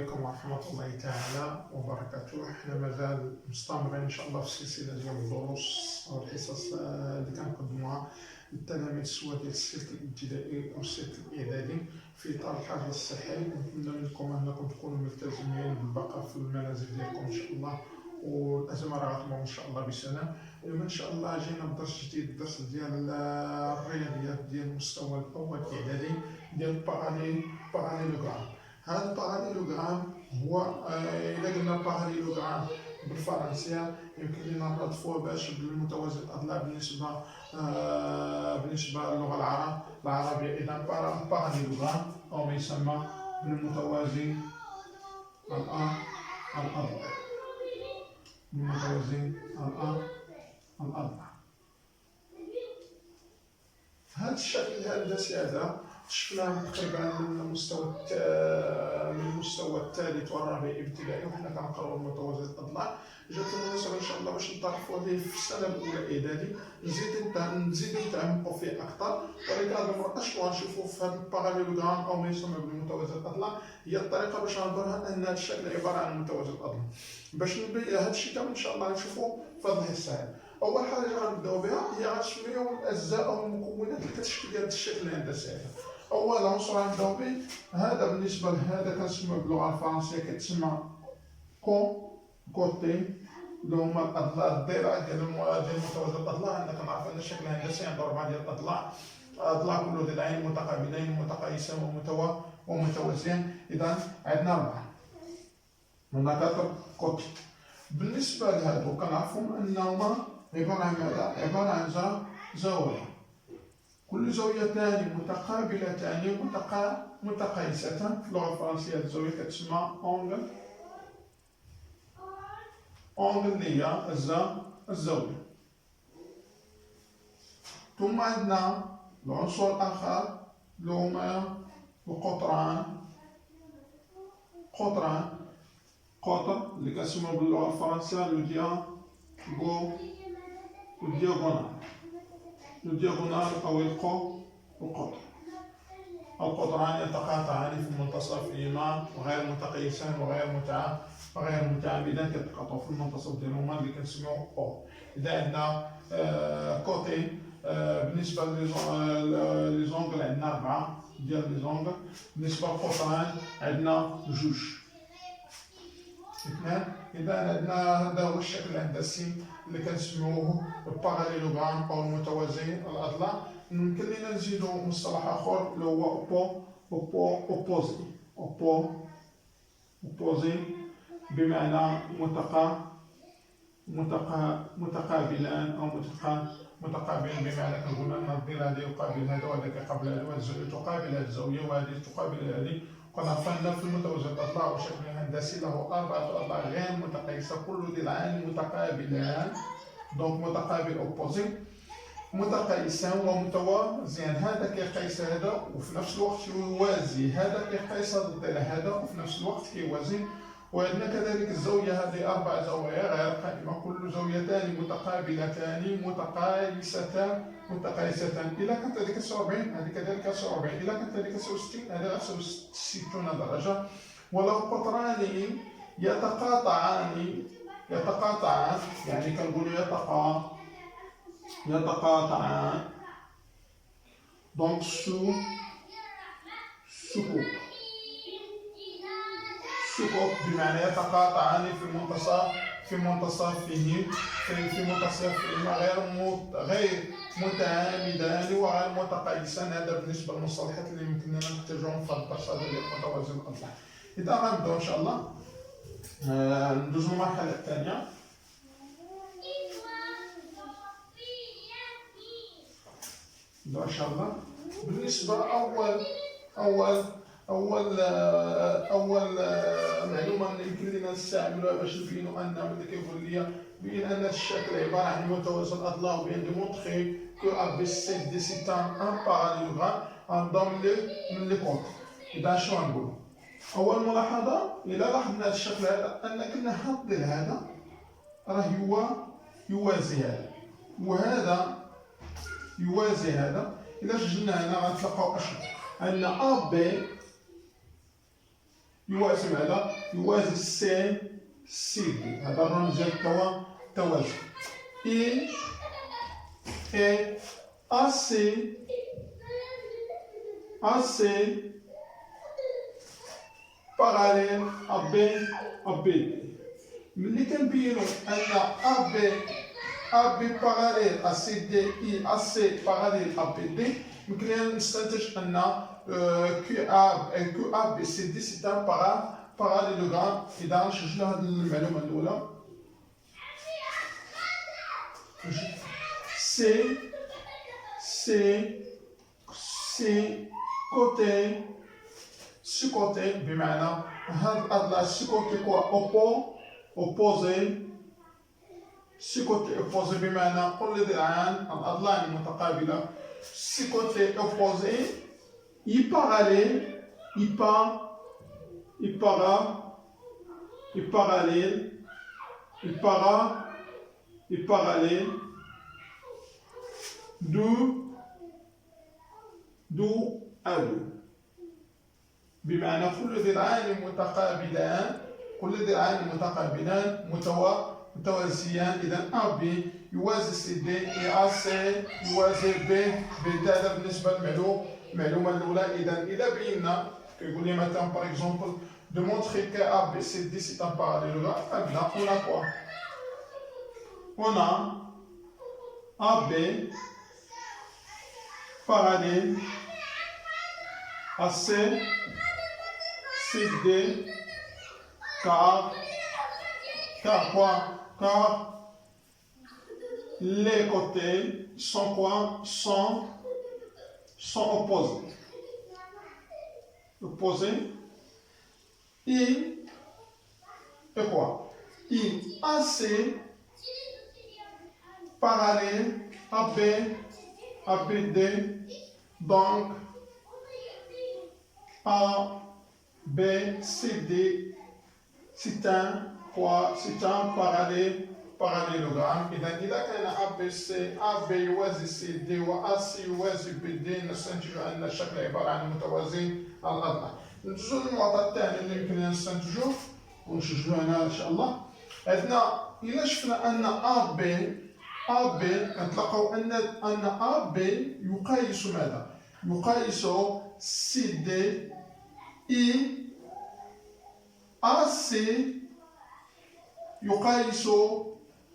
عليكم ورحمة الله تعالى وبركاته. احنا مازال مستمرين ان شاء الله في السلسلة ديال الدروس او الحصص اللي كنقدموها للتلاميذ سواء ديال السلك الابتدائي او السلك الاعدادي في اطار الحجر الصحي. نتمنى منكم انكم تكونوا ملتزمين بالبقاء في المنازل ديالكم ان شاء الله، والازمه راه غتمر ان شاء الله بسلام. اليوم ان شاء الله جينا بدرس جديد، الدرس ديال الرياضيات ديال المستوى الاول الاعدادي ديال الباراليلوغرام. هذا الباراليلوغرام هو الا قلنا الباراليلوغرام بالفرنسيه يمكن لنا نرادفوه باش بالمتوازي الاضلاع بالنسبه للغه العربيه. اذا باراليلوغرام او ما يسمى بالمتوازي الاضلاع، المتوازي الاضلاع. هذا الشكل الهندسي هذا شفناه تقريبا من المستوى الثالث والرابع ابتدائي، وحنا كنقراو المتوازي الاضلاع. جات المناسبه ان شاء الله باش نطرحوا عليه في السنه الاولى اعدادي، نزيدو نتعمقوا فيه اكثر. ولكن هذه المره اشنو غنشوفوا في هذا الباراليلوغرام او ما يسمى بالمتوازي الاضلاع هي الطريقه باش نظهرها ان هذا الشكل عباره عن متوازي الاضلاع. باش نبين هذا الشيء كامل ان شاء الله نشوفوا في هذه الحصه هذه. اول حاجه غنبداو بها هي غتسميو الاجزاء او المكونات اللي كتشكل هذا الشكل الهندسي هذا. اول عنصر غنبداو به هذا بالنسبه لهذا كنسميوه باللغه الفرنسيه كيتسمى كوتي اللي هما الاضلاع الضلع ديال المتوازي الاضلاع. عندنا كنعرفوا ان الشكل الهندسي عنده 4 ديال الاضلاع كل ضلعين متقابلين متقايسين ومتوازيين. اذا عندنا 4 هناك كوتي. بالنسبه لهادو كنعرفوا انهما عباره عن ماذا؟ عباره عن زوايا، كل زاويتان متقابلتان متقايستان. في اللغه الفرنسيه هذه الزاويه كتسمى اونغل اللي هي الزاويه. ثم عندنا العنصر الاخر اللي هما قطر اللي كنسموه باللغه الفرنسيه لو دياغونال او القطر. القطران يتقاطعان في منتصفهما وغير متقايسان وغير متعامدان، كيتقاطعوا في المنتصف ديالهما اللي كنسميوه او. اذا عندنا كوتي بالنسبه لي زونغل عندنا 4 ديال لي زونغل. بالنسبه للقطران عندنا 2. اذا عندنا هذا هو الشكل الهندسي اللي كنسميوه الباراليلوغرام او المتوازي الاضلاع. يمكن لنا نزيدو مصطلح اخر اللي هو اوبوزي بمعنى متقابلان او متقابلين، بمعنى كنقولوا ان الضلع هذا يقابل هذا وهذا كيقابل هذا، وهذه الزاويه تقابل هذه الزاويه وهذه تقابل هذه. كنعرفوا ان في المتوازي الاضلاع والشكل الهندسي له 4 اضلاع غير متقايسه كل ضلعان متقابلان، دونك متقابل اوبوزي متقايسان ومتوازيان. هذا كيقيس هذا وفي نفس الوقت يوازي هذا، كيقيس الضلع هذا وفي نفس الوقت كيوازي. وعندنا كذلك الزاويه هذه 4 زوايا غير قائمه، كل زاويتان متقابلتان متقايستان. اذا كانت هذه 49 هذه كذلك 49، اذا كانت هذه 69 هذه 60 درجه. ولو قطران يتقاطعان يعني كنقولوا يتقاطعان دونك سكوك بمعنى يتقاطعان في منتصفهما غير متعامدان وغير متقايسان. هذا بالنسبه للمصطلحات اللي يمكن لنا نحتاجهم في الدرس هذا ديال المتوازي الاضلاع. اذا غنبداو ان شاء الله ندوزو المرحله الثانيه. ان شاء الله بالنسبه اول معلومه يمكن لنا نستعملوها باش نبينوا ان ملي كيقول لي بين ان الشكل عباره عن متوازي الاضلاع وبين ديمونطري كو ABC c'est un parallélogramme انضم من لي كونت. اذا شنو غنقولوا؟ اول ملاحظه الى لاحظنا هذا الشكل هذا ان كنا هذا الضلع هذا راه يوازي هذا وهذا يوازي هذا. إلا سجلنا هنا غنتلقاو أشنو؟ أن AB يوازي ماذا؟ يوازي سي سي دي. هذا الرمز ديال التوازن. اي اي اسي باراليل ا بي. ملي كنبينو ان ا بي باراليل ا سي دي اي ا سي باراليل ا بي دي، يمكن لنا نستنتج ان كيو ا بي سي دي سي ان باراليلوغرام. اذا نسجلوا هذه المعلومه الاولى. سي كوتي بمعنى هاد الاضلاع سي كوتي كوا اوبوزي. سي كوتي اوبوزي بمعنى كل ذراعان الاضلاع المتقابله. سي كوتي اوبوزي parallèle دو أدو بمعنى كل ذراعان متقابلان متوازيان. إذا أ بي يوازي سي دي إي أ سي يوازي بي دي. هذا بالنسبة للمعلومة الأولى. إذا بينا كيقول لي مثلا باغ اكزومبل de montrer que A, B, C, D c'est un parallélogramme, on a quoi? On a AB parallèle à C, CD, car quoi? Car les côtés sont quoi? Sont opposés. Et quoi? I AC parallèle à BD, donc A, B, C, D, c'est un parallélogramme. إذا كان AB يوازي CD وAC يوازي BD، نستنتج أن الشكل عبارة عن متوازي الأضلاع. نجوزو للمعطى الثاني اللي يمكن نستنتجوه ونسجلوه هنا ان شاء الله. عندنا الا شفنا ان ا بي كنتلقاو ان ا بي يقايس ماذا؟ يقايس سي دي اي ا سي يقايس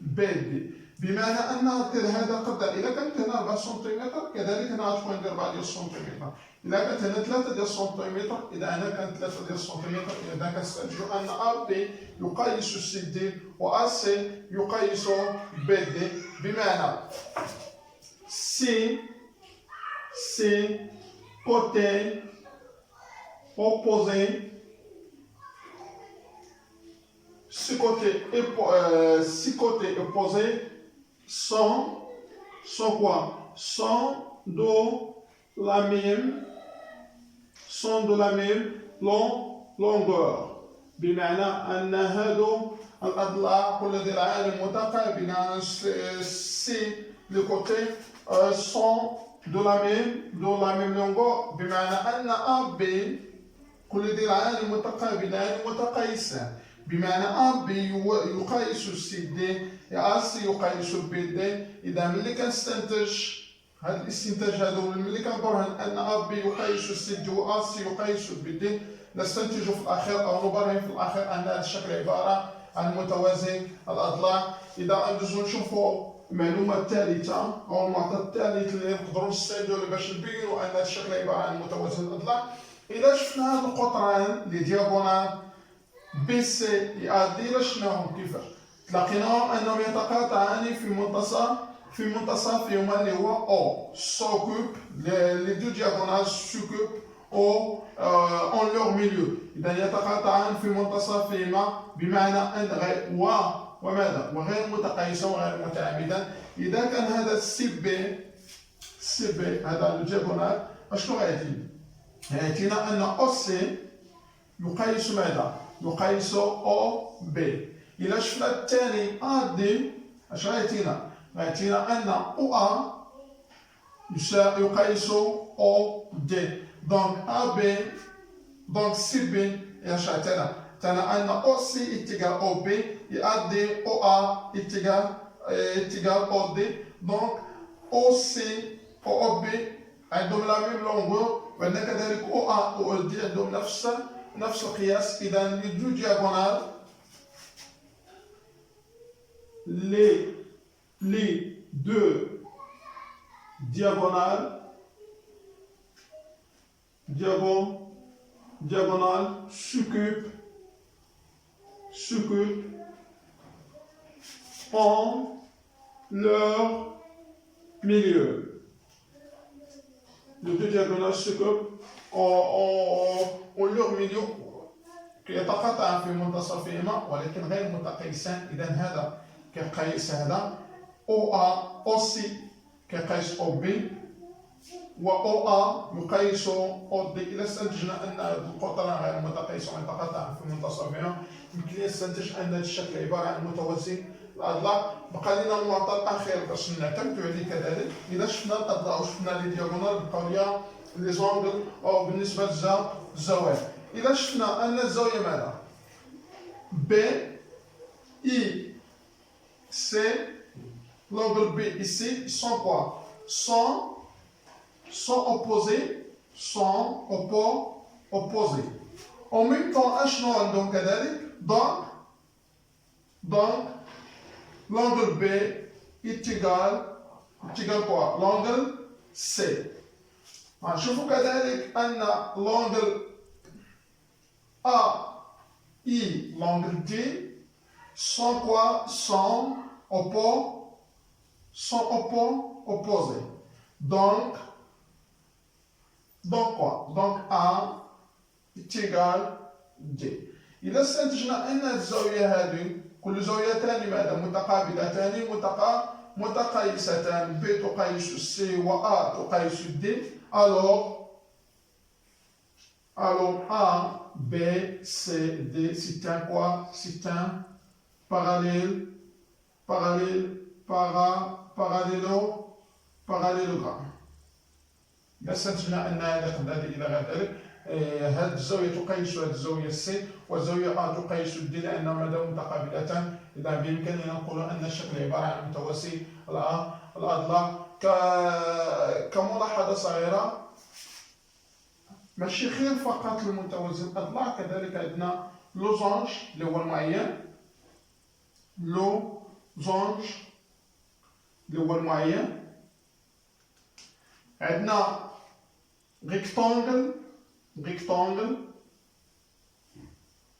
بي دي. بمعنى ان هذا قدر اذا كانت هنا 4 سنتيمتر كذلك هنا غتكون ندير 4 سنتيمتر. إذا كانت هنا 3 سنتيمتر إذا هنا كانت 3 سنتيمتر. إذا كنستنتجوا أن أ بي يقايس سي دي و أ سي يقايس بي دي. بمعنى سي كوتي اوبوزي six côtés opposés sont quoi? Sont de la même longueur. بمعنى أن هادو الأضلاع كل ذراعان متقابلان سي les côtés sont de la même longueur. بمعنى أن A B كل ذراعان متقابلان متقايسان. بمعنى A B يقايس سي دي A C يقايس بي دي. إذا ملي كنستنتج هذا الاستنتاج هذا ملي كنبرهن ان ا بي يقايس سي دي و ا سي يقايس بي دي، نستنتج في الاخير او نبرهن في الاخير ان هذا الشكل عباره عن متوازي الاضلاع. اذا ندوزو نشوفوا المعلومه الثالثه او المعطى الثالث اللي نقدروا نستندوا باش نبينوا ان هذا الشكل عباره عن متوازي الاضلاع. اذا شفنا هذا القطران لي دياغونال بي سي ا دي، الا شفناهم كيفاش لقيناهم انهم يتقاطعان في منتصفهما اللي هو او. s'occupe les deux diagonales s'occupent en leur milieu. إذا يتقاطعان في منتصفهما بمعنى أن وماذا؟ وغير متقايسا وغير متعامدا. إذا كان هذا السي بي هذا الدياغونال أشنو غيعطينا؟ يعطينا أن أو سي يقايس ماذا؟ يقايس أو بي. إذا شفنا الثاني أ دي أش غيعطينا؟ غيعطينا أن أو أ يقايس أو دي. Donc AB, donc CB ايش تانا ان او سي اتجاه او بي يؤدي او ا اتجاه او دي. دونك او سي او بي عندهم لا ميم لونغور، وعندنا كذلك او ا او دي عندهم نفس القياس. اذا لي دو دياغونال les deux diagonales s'occupent en leur milieu. Les deux diagonales s'occupent en leur milieu يتقاطع في منتصفهما ولكن غير متقايسان. اذا هذا كيقيس هذا او ا او سي كيقيس او بي، و او ا يقيس او دي. اذا استنتجنا ان القطران غير متقايسون يتقاطعان في منتصفهما، يمكن نستنتج ان هذا الشكل عباره عن متوازي الاضلاع. بقى لنا المعطى الاخير باش نعتمدوا عليه كذلك. اذا شفنا الاضلاع وشفنا لي دياغونال بقاو ليا لي زونغل او بالنسبه للزوايا. اذا شفنا ان الزاويه ماذا بي اي سي، l'angle B ici sont quoi? Sont opposés. En même temps, اشنو donc كذلك donc l'angle B est égal quoi? L'angle C. نشوفوا كذلك ان l'angle A I l'angle D sont quoi? Sont opposés. Donc quoi? Donc A est égal D. إذا استنتجنا أن الزاوية هذه كل زاويتان ماذا؟ متقابلتان متقايستان، B تقايس C و A تقايس D. Alors A, B, C, D, c'est un quoi? C'est un parallélogramme. إذا استنتجنا أن هذا قد يؤدي إلى ذلك. هذه الزاوية تقيس هذه الزاوية سي، والزاوية A تقيس دي لأنهما متقابلتان. إذا بإمكاننا نقول أن الشكل عبارة عن متوازي الأضلاع. كملاحظة صغيرة، ماشي غير فقط المتوازي الأضلاع، كذلك عندنا لوزانج اللي هو المعين، عندنا ريكتانجل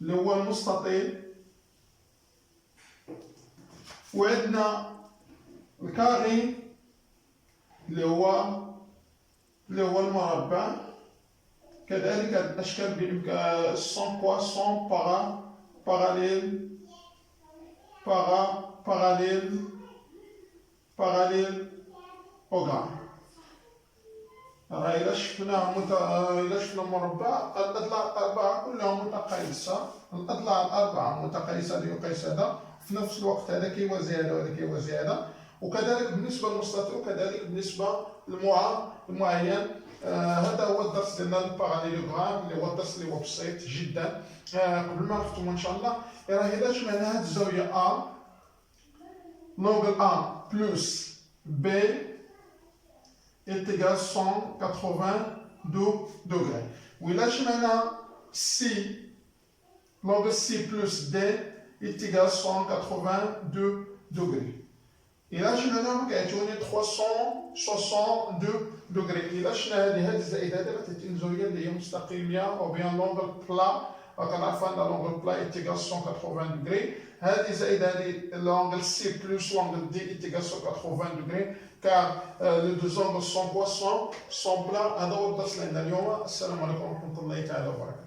اللي هو المستطيل، وعندنا الكاري اللي هو المربع. كذلك الاشكال بامكان سون كوا سون باراليلوغرام. إذا شفنا مربع، الأضلاع الأربعة كلها متقايسة، الأضلاع الأربعة متقايسة ليقيس هذا، في نفس الوقت هذا كيوازي هذا وهذا كيوازي هذا. وكذلك بالنسبة للمستطيل وكذلك بالنسبة للمعين. هذا هو الدرس ديالنا الباراليلوغرام، اللي هو الدرس اللي هو بسيط جدا. قبل ما نختموا ان شاء الله، راه اذا شفنا هذه الزاويه A، l'angle A plus B est égal 182 degrés. وإلا شفنا C، l'angle C plus D est égal 182 degrés. إلا شفنا كيعطيوني 362 دوغري. إلا شفنا هذه الزائدة راه تعطيني زاوية اللي هي مستقيمة أو بيان لونغل بلا. كنعرفوا أن لونغل بلا إيت إيكال 180 دوغري. هذه زائدة هذه لونغل سي بلس لونغل دي إيت إيكال 180 دوغري، كار لو دو زونغل سون كوا سون بلا. هذا هو الدرس اللي عندنا اليوم. السلام عليكم ورحمة الله تعالى وبركاته.